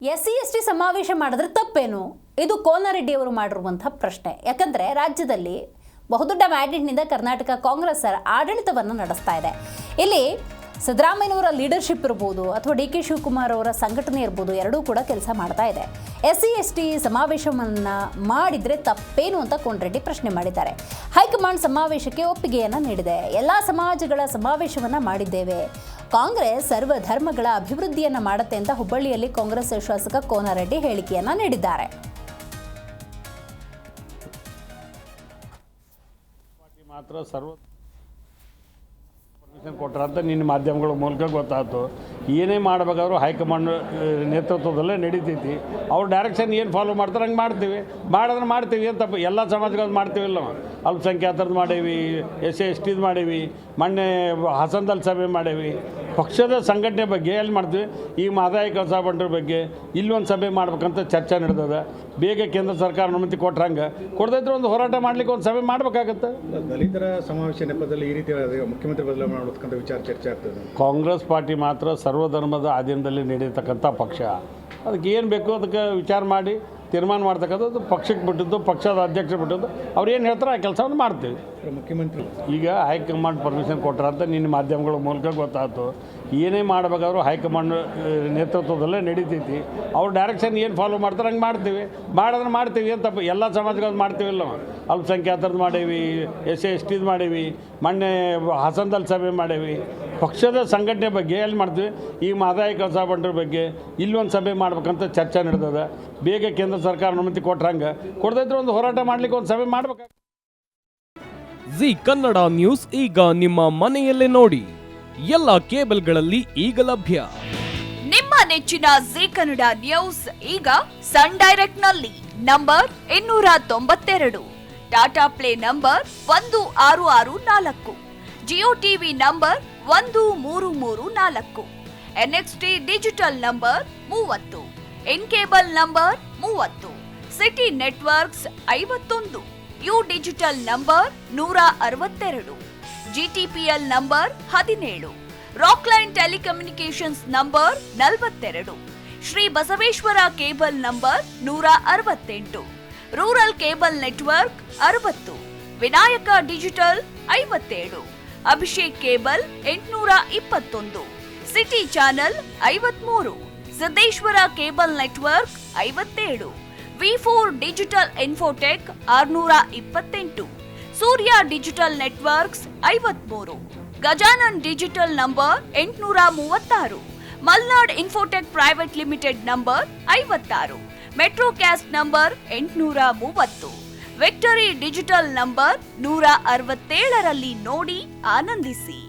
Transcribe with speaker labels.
Speaker 1: SC/ST ಸಮಾವೇಶ ಮಾಡಿದ್ರೆ ತಪ್ಪೇನು? ಇದು ಕೋನರೆಡ್ಡಿ ಅವರು ಮಾಡಿರುವಂತಹ ಪ್ರಶ್ನೆ. ಯಾಕಂದ್ರೆ ರಾಜ್ಯದಲ್ಲಿ ಬಹುದೊಡ್ಡ ಮ್ಯಾಂಡೇಟ್ನಿಂದ ಕರ್ನಾಟಕ ಕಾಂಗ್ರೆಸ್ ಆಡಳಿತವನ್ನು ನಡೆಸ್ತಾ ಇದೆ. ಇಲ್ಲಿ ಸಿದ್ದರಾಮಯ್ಯನವರ ಲೀಡರ್ಶಿಪ್ ಇರ್ಬೋದು ಅಥವಾ DK ಶಿವಕುಮಾರ್ ಅವರ ಸಂಘಟನೆ ಇರ್ಬೋದು, ಎರಡೂ ಕೂಡ ಕೆಲಸ ಮಾಡ್ತಾ ಇದೆ. SC/ST ಸಮಾವೇಶವನ್ನು ಮಾಡಿದರೆ ತಪ್ಪೇನು ಅಂತ ಕೋನರೆಡ್ಡಿ ಪ್ರಶ್ನೆ ಮಾಡಿದ್ದಾರೆ. ಹೈಕಮಾಂಡ್ ಸಮಾವೇಶಕ್ಕೆ ಒಪ್ಪಿಗೆಯನ್ನು ನೀಡಿದೆ. ಎಲ್ಲ ಸಮಾಜಗಳ ಸಮಾವೇಶವನ್ನು ಮಾಡಿದ್ದೇವೆ. ಕಾಂಗ್ರೆಸ್ ಸರ್ವ ಧರ್ಮಗಳ ಅಭಿವೃದ್ಧಿಯನ್ನು ಮಾಡುತ್ತೆ ಅಂತ ಹುಬ್ಬಳ್ಳಿಯಲ್ಲಿ ಕಾಂಗ್ರೆಸ್ ಶಾಸಕ ಕೋನರೆಡ್ಡಿ ಹೇಳಿಕೆಯನ್ನು ನೀಡಿದ್ದಾರೆ.
Speaker 2: ಮಾತ್ರ ಸರ್ವ ಪರ್ಮಿಷನ್ ಕೊಟ್ಟರೆ ಅಂತ ನಿನ್ನ ಮಾಧ್ಯಮಗಳ ಮೂಲಕ ಗೊತ್ತಾಯ್ತು. ಏನೇ ಮಾಡಬೇಕಾದ್ರೂ ಹೈಕಮಾಂಡ್ ನೇತೃತ್ವದಲ್ಲೇ ನಡೀತೈತಿ. ಅವ್ರ ಡೈರೆಕ್ಷನ್ ಏನು ಫಾಲೋ ಮಾಡ್ತಾರೆ ಹಂಗೆ ಮಾಡ್ತೀವಿ. ಮಾಡಿದ್ರೆ ಮಾಡ್ತೀವಿ ಅಂತ ಎಲ್ಲ ಸಮಾಜಗಳು ಮಾಡ್ತೀವಿಲ್ಲ. ಅಲ್ಪಸಂಖ್ಯಾತರದ್ದು ಮಾಡೀವಿ, SC/STದು ಮಾಡೀವಿ, ಮೊನ್ನೆ ಹಾಸನದಲ್ಲಿ ಸಭೆ ಮಾಡೀವಿ. ಪಕ್ಷದ ಸಂಘಟನೆ ಬಗ್ಗೆ ಎಲ್ಲಿ ಮಾಡ್ತೀವಿ. ಈಗ ಮಹದಾಯಿ ಕಳಸಾ ಬಂಡರ ಬಗ್ಗೆ ಇಲ್ಲೊಂದು ಸಭೆ ಮಾಡ್ಬೇಕಂತ ಚರ್ಚೆ ನಡೆದದ. ಬೇಗ ಕೇಂದ್ರ ಸರ್ಕಾರ ಅನುಮತಿ ಕೊಟ್ರಂಗೆ ಕೊಡದಿದ್ರೆ ಒಂದು ಹೋರಾಟ ಮಾಡಲಿಕ್ಕೆ ಒಂದು ಸಭೆ ಮಾಡಬೇಕಾಗತ್ತೆ.
Speaker 3: ದಲಿತರ ಸಮಾವೇಶ ನೆಪದಲ್ಲಿ ಈ ರೀತಿ ಮುಖ್ಯಮಂತ್ರಿ ಬದಲಾವಣೆ ಮಾಡತಕ್ಕಂಥ ವಿಚಾರ ಚರ್ಚೆ ಆಗ್ತದೆ.
Speaker 2: ಕಾಂಗ್ರೆಸ್ ಪಾರ್ಟಿ ಮಾತ್ರ ಸರ್ವಧರ್ಮದ ಆಧೀನದಲ್ಲಿ ನಡೆಯತಕ್ಕಂಥ ಪಕ್ಷ. ಅದಕ್ಕೆ ಏನು ಬೇಕು ಅದಕ್ಕೆ ವಿಚಾರ ಮಾಡಿ ತೀರ್ಮಾನ ಮಾಡ್ತಕ್ಕಂಥದ್ದು ಪಕ್ಷಕ್ಕೆ ಬಿಟ್ಟಿದ್ದು, ಪಕ್ಷದ ಅಧ್ಯಕ್ಷ ಬಿಟ್ಟಿದ್ದು. ಅವ್ರು ಏನು ಹೇಳ್ತಾರೆ ಆ ಕೆಲಸವನ್ನು ಮಾಡ್ತೀವಿ.
Speaker 3: ಮುಖ್ಯಮಂತ್ರಿ
Speaker 2: ಈಗ ಹೈಕಮಾಂಡ್ ಪರ್ಮಿಷನ್ ಕೊಟ್ಟರೆ ಅಂತ ನಿನ್ನ ಮಾಧ್ಯಮಗಳ ಮೂಲಕ ಗೊತ್ತಾಯ್ತು. ಏನೇ ಮಾಡಬೇಕಾದ್ರೂ ಹೈಕಮಾಂಡ್ ನೇತೃತ್ವದಲ್ಲೇ ನಡೀತೈತಿ. ಅವ್ರ ಡೈರೆಕ್ಷನ್ ಏನು ಫಾಲೋ ಮಾಡ್ತಾರೆ ಹಂಗೆ ಮಾಡ್ತೀವಿ. ಮಾಡಿದ್ರೆ ಮಾಡ್ತೀವಿ ಅಂತ ಎಲ್ಲ ಸಮಾಜಗಳು ಮಾಡ್ತೀವಿಲ್ಲ. ಅಲ್ಪಸಂಖ್ಯಾತರದ್ದು ಮಾಡೀವಿ, SC/STದು ಮಾಡೀವಿ, ಮೊನ್ನೆ ಹಾಸನದಲ್ಲಿ ಸಭೆ ಮಾಡೀವಿ. ಪಕ್ಷದ ಸಂಘಟನೆ ಬಗ್ಗೆ ಎಲ್ಲಿ ಮಾಡ್ತೀವಿ. ಈಗ ಮಹದಾಯಿ ಕಳಸಾ ಬಂಡರ ಬಗ್ಗೆ ಇಲ್ಲೊಂದು ಸಭೆ ಮಾಡ್ಬೇಕಂತ ಚರ್ಚೆ ನಡೆದದ. ಬೇಗ ಕೇಂದ್ರ ಸರ್ಕಾರ ಅನುಮತಿ ಕೊಟ್ರಂಗೆ ಕೊಡದಿದ್ರೆ ಒಂದು ಹೋರಾಟ ಮಾಡಲಿಕ್ಕೆ ಒಂದು ಸಭೆ ಮಾಡ್ಬೇಕು.
Speaker 4: ಜಿ ಕನ್ನಡ ನ್ಯೂಸ್ ಈಗ ನಿಮ್ಮ ಮನೆಯಲ್ಲೇ ನೋಡಿ. ಎಲ್ಲ ಕೇಬಲ್ಗಳಲ್ಲಿ ಈಗ ಲಭ್ಯ.
Speaker 5: ನಿಮ್ಮ ನೆಚ್ಚಿನ ಜಿ ಕನ್ನಡ ನ್ಯೂಸ್ ಈಗ ಸನ್ ಡೈರೆಕ್ಟ್ ನಲ್ಲಿ number 292, Tata play number 1664, Jio TV number 1334, NXT digital number 30, in cable number 30, city networks 51, U digital number 162, GTPL number 17, Rockline telecommunications number 42, Shri Basaveshwara cable number 168, rural cable network 60, Vinayaka digital 57, Abhishek cable 821, city channel 53, Siddeshwara cable network 57, V4 digital Infotech 628, Surya digital networks 53, Gajanan digital number 836, Malnad Infotech private limited number 56, Metrocast number 830, Victory digital number 167ರಲ್ಲಿ ನೋಡಿ ಆನಂದಿಸಿ.